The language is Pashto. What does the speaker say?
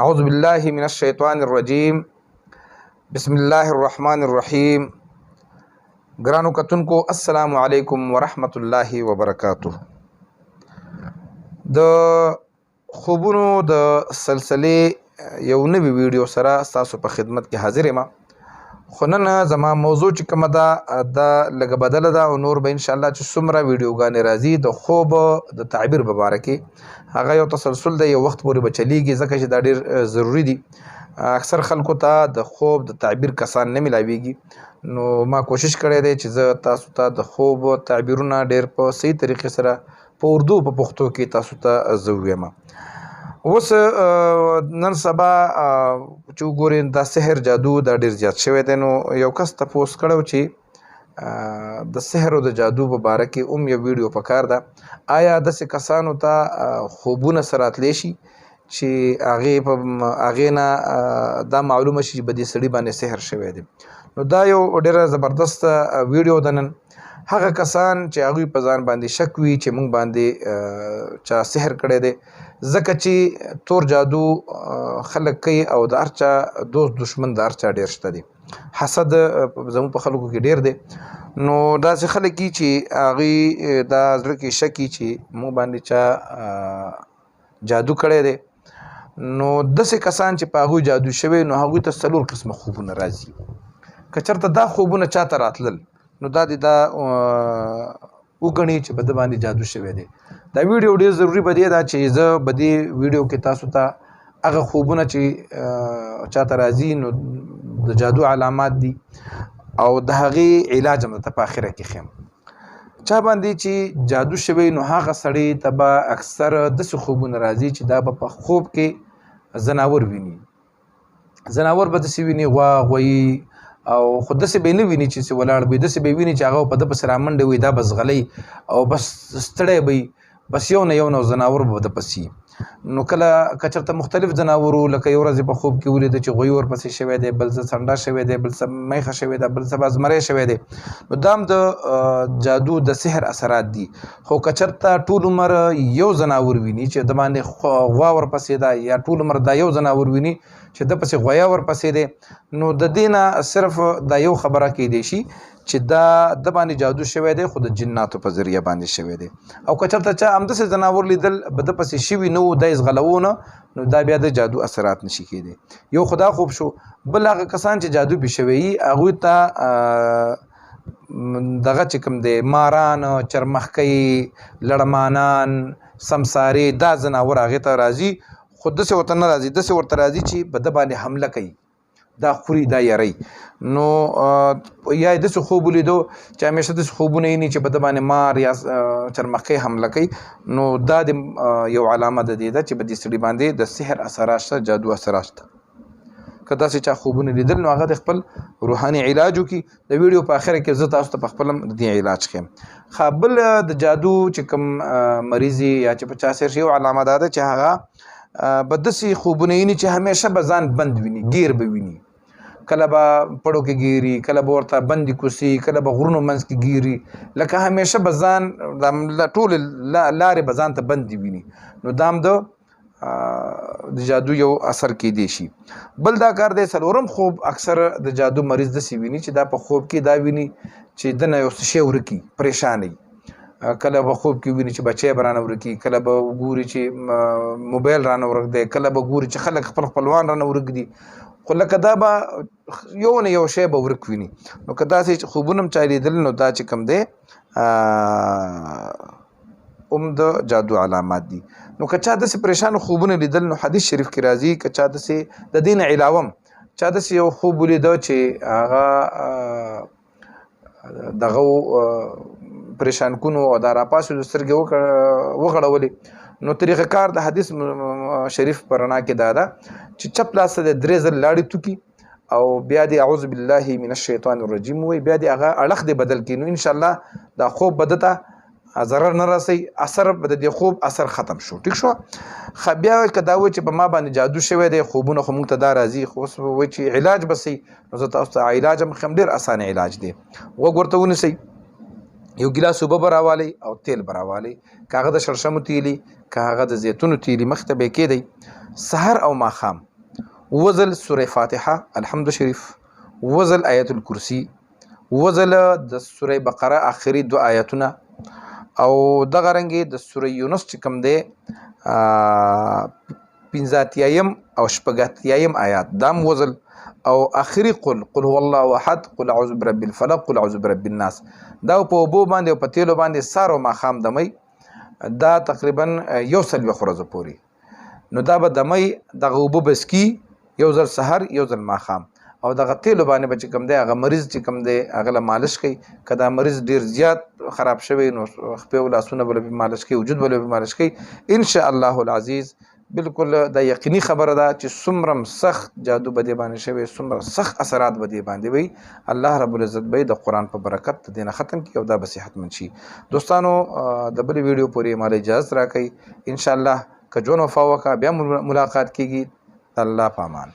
اعوذ بالله من الشیطان الرجیم بسم الله الرحمن الرحیم. ګرانو کتونکو السلام علیکم ورحمت الله وبرکاتہ. د خوبونو د سلسلې یو نوی ویډیو سره تاسو په خدمت کې حاضر یم. خو نن زما موضوع چې کومه ده دا لږه بدله ده او نور به انشاءالله چې څومره ویډیوګانې راځي د خوب د تعبیر په باره کې هغه یو تسلسل دی، یو وخت پورې به چلیږي ځکه چې دا ډېر ضروري دي. اکثر خلکو ته د خوب د تعبیر کسان نه ملاویږي، نو ما کوشش کړی دی چې زه تاسو ته د خوب تعبیرونه ډېر په صحیح طریقې سره په اردو په پښتو کې تاسو ته زه ووایم. اوس نن سبا چې وګورئ دا سحر جادو دا ډېر زیات شوی دی. نو یو کس تپوس کړی و چې د سحر او د جادو په باره کې یو ویډیو پکار ده. آیا داسې کسانو ته خوبونه سره راتلی شي چې هغې نه دا معلومه شي چې په دې سړي باندې سحر شوی دی؟ نو دا یو ډېره زبردست ویډیو ده. نن هغه کسان چې هغوی په ځان باندې شک وي چې موږ باندې چا سحر کړی دی، ځکه چې تور جادو خلک کوي او د هر چا دوست دشمن د هر چا ډېر شته دی. حسد زموږ په خلکو کې ډېر دی. نو داسې خلک دي چې هغوی دا زړه کې شک وي چې موږ باندې چا جادو کړی دی. نو داسې کسان چې په هغوی جادو شوی نو هغوی ته 4 قسمه خوبونه راځي. که چېرته دا خوبونه چاته راتلل نو دا دې دا وګڼي چې په ده باندې جادو شوی دی. دا ویډیو ډېر ضروري به دی دا چې زه په دې ویډیو کې تاسو ته هغه خوبونه چې چاته راځي نو د جادو علامات دي او د هغې علاج هم درته په اخره کې ښیم. چا باندې چې جادو شوی نو هغه سړی ته به اکثر داسې خوبونه راځي چې دا به په خوب کې ځناور ویني. ځناور به داسې ویني، غوا غویي، او خو داسې به یې نه ویني چې ولاړ به وي، داسې به یې ویني چې هغه په ده پسې رامنډې وي، دا به ځغلی او بس ستړی به وي، بس یو نه ځناور به ده پسې. نو کله که چېرته مختلف ځناور لکه یو ورځ په خوب کې ولیده چې غویي ورپسې شوی دی، بل څه څنډه شوی دی، بل څه میخه شوی ده، بل څه به زمری شوی دی. نو دا هم د جادو د سحر اثرات دي. خو که چېرته ټول عمر یو ځناور ویني چې د باندې غوا ورپسې ده، یا ټول عمر دا یو ځناور ویني چې ده پسې غویا ورپسې دی، نو د دې نه صرف دا یو خبره کیدی شي چې دا د باندې جادو شوی دی، خو د جناتو په ذریعه باندې شوی دی. او که چېرته چا همداسې ځناور لیدل به ده پسې شوي نه و، دا یې ځغلوونه، نو دا بیا د جادو اثرات نشي کیدی. یو خو دا خوب شو. بل هغه کسان چې جادو پې شوی وي هغوی ته دغه چې کوم دی ماران، چرمښکۍ، لړمانان، سمسارې، دا ځناور هغې ته راځي، خو داسې ورته نه راځي. داسې ورته راځي چې په ده باندې حمله کوي، دا خوري، دا یری. نو یا یې داسې خوب ولیدو چې همیشه داسې خوبونه ویني چې په ده باندې مار یا چرمښکۍ حمله کوي، نو دا د یو علامه د دې ده چې په دې سړي باندې د سحر اثرات شته، جادو اثرات شته. که داسې چا خوبونه لیدل نو هغه د خپل روحاني علاج وکړي. د ویډیو په اخره کې زه تاسو ته په خپل هم د دې علاج ښیم. بل د جادو چې کوم مریض یا چې په چا سحر شي، یو علامه دا ده چې هغه به داسې خوبونه ویني چې همیشه به ځان بند ویني، ګیر به ویني. کله به پړو کې ګیري، کله به ورته بندې کوسي، کله به غرونو منځ کې ګیري، لکه همیشه به ځان ټولې لارې به ځان ته بندې ویني. نو دا هم د جادو یو اثر کیدی شي. بل دا کار دی 4م خوب اکثر د جادو مریض داسې ویني چې دا په خوب کې دا ویني چې دنه یو څه شی ورکي، پریشانوي. کله به خوب کې ویني چې بچی به رانه ورکي، کله به ګوري چې موبایل رانه ورک دی، کله به ګوري چې خلک خپل خپلوان رانه ورک دي، خو لکه دا به یو نه یو شی به ورک ویني. نو که داسې خوبونه هم چا لیدل نو دا چې کوم دی د جادو علامات دي. نو که چا داسې پریشان خوبونه لیدل نو حدیث شریف کې راځي که چا داسې د دې نه علاوه هم چا داسې یو خوب ولیده چې هغه دغه پریشان کونو او دا راپاسېدو سترګې وغړولې، نو طریقه کار د حدیث شریف په رڼا کې دا ده چې چپ لاس ته 3 ځل لاړې توکي او بیا دې اعوذ بالله من الشیطان الرجیم وایي، بیا دې هغه اړخ دې بدل کړي، نو انشاءالله دا خوب به ده ته ضرر نه رسوي، اثر به د دې خوب اثر ختم شو. ټیک شو. بیا که دا وایي چې په ما باندې جادو شوی دی، خوبونه خو موږ ته دا راځي، خو اوس وایي چې علاج به صحیح، نو زه تاسو ته علاج هم ښیم، ډېر اسانه علاج دی. غوږ ورته ونیسئ، یو ګلاس اوبه به راوالی او تیل به راوالی، که هغه د شړشمو تیلي که هغه د زیتونو تیلي مخ ته به یې کېدی. سحر او ماښام وزل سوره فاتحه الحمد شریف، وزل آیت الکرسی، وزل د سوره بقره آخري 2 آیتونه، او دغه رنګې د سوره یونس چې کوم دی 15 او 16 آیات دام وزل، او آخري قل هو الله احد، قل اعوذ برب الفلق، قل اعوذ برب الناس. دا په اوبو باندې او په تیلو باندې سار او ماښام دمی، دا تقریبا 140 ورځې پورې. نو دا به دمی دغه اوبه بسکي یو ځل سحر یو ځل ماښام، او دغه تیلو باندې به چې کوم دی هغه مریض چې کوم دی هغه له مالش کوي. که دا مریض ډیر زیات خراب شوی نو خپې او لاسونه به له مالش کوي، وجود به له مالش کوي ان شاء الله العزیز. بالکل دا یقیني خبره ده چې څومره سخت جادو به دې باندې شوی، څومره سخت اثرات به دې باندې وي، الله رب العزت به د قرآن په برکت د دې نه ختم کړي او دا به صحتمند شي. دوستانو د بلې ویډیو پورې مالی اجازت راکړئ، ان شاء الله که ژوند وفا وکړه بیا ملاقات کیږي. الله په امان.